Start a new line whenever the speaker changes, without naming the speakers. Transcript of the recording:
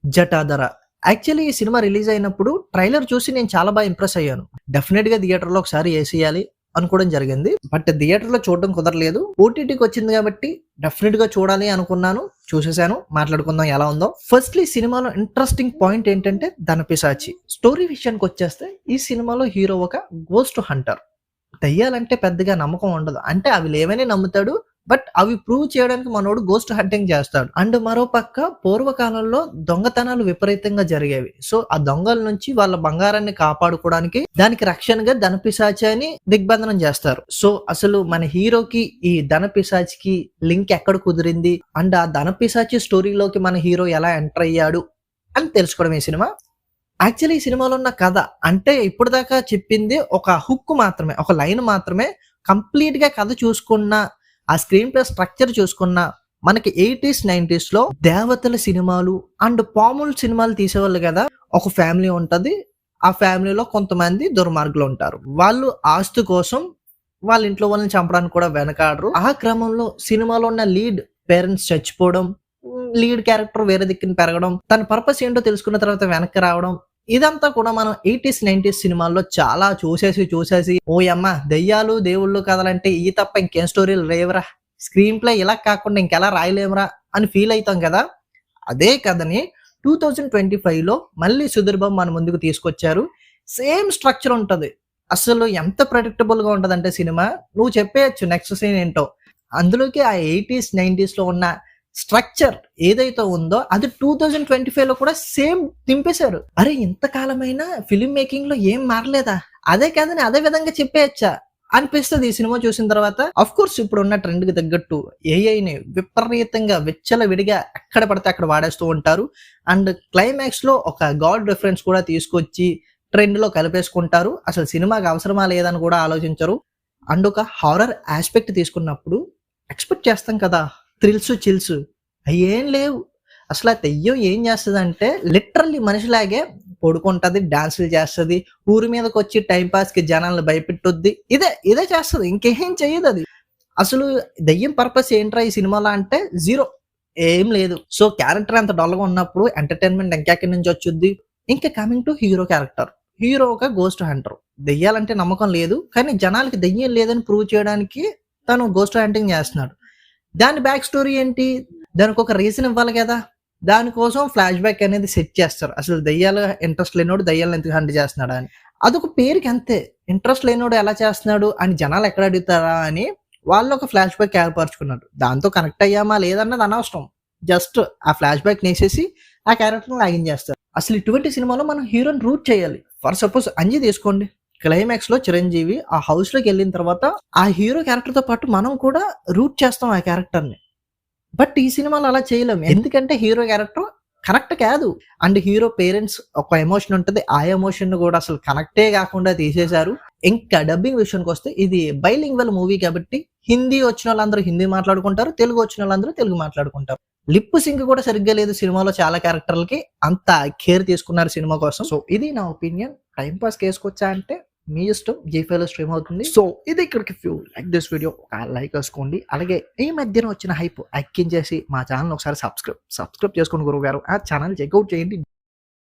'Jatadhara'. Actually ఈ cinema release అయినప్పుడు trailer చూసి నేను చాలా బాగా ఇంప్రెస్ అయ్యాను. డెఫినిట్‌గా థియేటర్‌లో ఒకసారి ఏసేయాలి అనుకోవడం జరిగింది. బట్ థియేటర్‌లో చూడడం కుదరలేదు. ఓటీటీకి వచ్చింది కాబట్టి డెఫినిట్‌గా చూడాలి అనుకున్నాను. చూసేసాను. మాట్లాడుకుందాం ఎలా ఉందో. ఫస్ట్‌లీ సినిమాలో ఇంట్రెస్టింగ్ పాయింట్ ఏంటంటే 'ధనపిశాచి'. స్టోరీ విషయానికొచ్చేస్తే ఈ సినిమాలో హీరో ఒక గోస్ట్ హంటర్. దెయ్యాలంటే పెద్దగా నమ్మకం ఉండదు. అంటే అవి లేవని నమ్ముతాడు. బట్ అవి ప్రూవ్ చేయడానికి మనోడు గోస్ట్ హంటింగ్ చేస్తాడు. అండ్ మరో పక్క పూర్వకాలంలో దొంగతనాలు విపరీతంగా జరిగేవి. సో ఆ దొంగల నుంచి వాళ్ళ బంగారాన్ని కాపాడుకోవడానికి దానికి రక్షణగా ధనపిశాచి అని దిగ్బంధనం చేస్తారు. సో అసలు మన హీరోకి ఈ ధనపిశాచికి లింక్ ఎక్కడ కుదిరింది అండ్ ఆ ధనపిశాచి స్టోరీలోకి మన హీరో ఎలా ఎంటర్ అయ్యాడు అని తెలుసుకోవడం ఈ సినిమా. యాక్చువల్లీ ఈ సినిమాలో ఉన్న కథ అంటే ఇప్పటిదాకా చెప్పింది ఒక హుక్ మాత్రమే, ఒక లైన్ మాత్రమే. కంప్లీట్ గా కథ చూసుకున్న ఆ స్క్రీన్ ప్లే స్ట్రక్చర్ చూసుకున్న మనకి 80s 90s లో దేవతల సినిమాలు అండ్ పాముల సినిమాలు తీసేవాళ్ళు కదా. ఒక ఫ్యామిలీ ఉంటది. ఆ ఫ్యామిలీలో కొంతమంది దుర్మార్గులు ఉంటారు. వాళ్ళు ఆస్తి కోసం వాళ్ళ ఇంట్లో వాళ్ళని చంపడానికి కూడా వెనకాడరు. ఆ క్రమంలో సినిమాలో ఉన్న లీడ్ పేరెంట్స్ చచ్చిపోవడం, లీడ్ క్యారెక్టర్ వేరే దిక్కున పెరగడం, తన పర్పస్ ఏంటో తెలుసుకున్న తర్వాత వెనక్కి రావడం, ఇదంతా కూడా మనం 80s 90s సినిమాల్లో చాలా చూసేసి ఓయమ్మ దెయ్యాలు దేవుళ్ళు కథలంటే ఈ తప్ప ఇంకేం స్టోరీలు లేవురా, స్క్రీన్ ప్లే ఇలా కాకుండా ఇంకెలా రాయలేమురా అని ఫీల్ అవుతాం కదా. అదే కథని 2025లో మళ్ళీ సుధీర్ బాబు మన ముందుకు తీసుకొచ్చారు. సేమ్ స్ట్రక్చర్ ఉంటది. అసలు ఎంత ప్రెడిక్టబుల్ గా ఉంటదంటే సినిమా నువ్వు చెప్పేయచ్చు నెక్స్ట్ సీన్ ఏంటో. అందులోకి ఆ 80s 90s లో ఉన్న స్ట్రక్చర్ ఏదైతే ఉందో అది 2025లో కూడా సేమ్ దింపేశారు. అరే ఇంతకాలమైనా ఫిలిం మేకింగ్ లో ఏం మారలేదా, అదే కదని అదే విధంగా చెప్పేయచ్చా అనిపిస్తుంది ఈ సినిమా చూసిన తర్వాత. అఫ్ కోర్స్ ఇప్పుడు ఉన్న ట్రెండ్ కి తగ్గట్టు ఏఐని విపరీతంగా విచ్చలవిడిగా ఎక్కడ పడితే అక్కడ వాడేస్తూ ఉంటారు. అండ్ క్లైమాక్స్ లో ఒక గాడ్ రిఫరెన్స్ కూడా తీసుకొచ్చి ట్రెండ్ లో కలిపేసుకుంటారు. అసలు సినిమాకి అవసరమా లేదని కూడా ఆలోచించరు. అండ్ ఒక హారర్ ఆస్పెక్ట్ తీసుకున్నప్పుడు ఎక్స్పెక్ట్ చేస్తాం కదా థ్రిల్స్ చిల్స్, అవి ఏం లేవు. అసలు ఆ దెయ్యం ఏం చేస్తుంది అంటే లిటరల్లీ మనిషిలాగే పడుకుంటది, డాన్సులు చేస్తుంది, ఊరి మీదకి వచ్చి టైం పాస్ కి జనాలను భయపెట్టుద్ది, ఇదే చేస్తుంది, ఇంకేం చెయ్యదు అది. అసలు దెయ్యం పర్పస్ ఏంట్రా ఈ సినిమాలో అంటే జీరో, ఏం లేదు. సో క్యారెక్టర్ అంత డల్గా ఉన్నప్పుడు ఎంటర్టైన్మెంట్ ఇంకెక్కడి నుంచి వచ్చుద్ది. ఇంకా coming to hero character. Hero ఒక గోస్ట్ హంటర్. దెయ్యాలంటే నమ్మకం లేదు కానీ జనాలకి దెయ్యం లేదని ప్రూవ్ చేయడానికి తను గోస్ట్ హంటింగ్ చేస్తున్నాడు. దాని బ్యాక్ స్టోరీ ఏంటి, దానికి ఒక రీజన్ ఇవ్వాలి కదా. దానికోసం ఫ్లాష్ బ్యాక్ అనేది సెట్ చేస్తారు. అసలు దయ్యాలు ఇంట్రెస్ట్ లేనోడు దయ్యాలను ఎందుకు హంట్ చేస్తున్నాడా అని. అదొక పేరుకి అంతే. ఇంట్రెస్ట్ లేనోడు ఎలా చేస్తున్నాడు అని జనాలు ఎక్కడ అడుగుతారా అని వాళ్ళు ఒక ఫ్లాష్ బ్యాక్ ఏర్పరచుకున్నారు. దాంతో కనెక్ట్ అయ్యామా లేదన్నది అనవసరం. జస్ట్ ఆ ఫ్లాష్ బ్యాక్ నేసేసి ఆ క్యారెక్టర్ లాగించేస్తారు. అసలు ఇటువంటి సినిమాలో మనం హీరోని రూట్ చేయాలి. ఫర్ సపోజ్ అంజీ తీసుకోండి. క్లైమాక్స్ లో చిరంజీవి ఆ హౌస్ లోకి వెళ్ళిన తర్వాత ఆ హీరో క్యారెక్టర్ తో పాటు మనం కూడా రూట్ చేస్తాం ఆ క్యారెక్టర్ ని. బట్ ఈ సినిమాలో అలా చేయలేం. ఎందుకంటే హీరో క్యారెక్టర్ కనెక్ట్ కాదు. అండ్ హీరో పేరెంట్స్ ఒక ఎమోషన్ ఉంటుంది. ఆ ఎమోషన్ కూడా అసలు కనెక్టే కాకుండా తీసేశారు. ఇంకా డబ్బింగ్ విషయానికి వస్తే ఇది బైలింగ్వల్ మూవీ కాబట్టి హిందీ వచ్చిన వాళ్ళందరూ హిందీ మాట్లాడుకుంటారు, తెలుగు వచ్చిన వాళ్ళందరూ తెలుగు మాట్లాడుకుంటారు. లిప్ సింక్ కూడా సరిగ్గా లేదు సినిమాలో. చాలా క్యారెక్టర్లకి అంత కేర్ తీసుకున్నారు సినిమా కోసం. సో ఇది నా ఒపీనియన్. టైం పాస్ కేసుకొచ్చా అంటే మీ ఇష్టం. జీఫైలో స్ట్రీమ్ అవుతుంది. సో ఇది ఇక్కడికి few like this video like వేసుకోండి. అలాగే ఈ మధ్యన వచ్చిన హైప్ ఎక్కించేసి మా ఛానల్ ఒకసారి సబ్స్క్రైబ్ చేసుకోండి గురువు గారు. ఆ ఛానల్ చెక్అవుట్ చేయండి.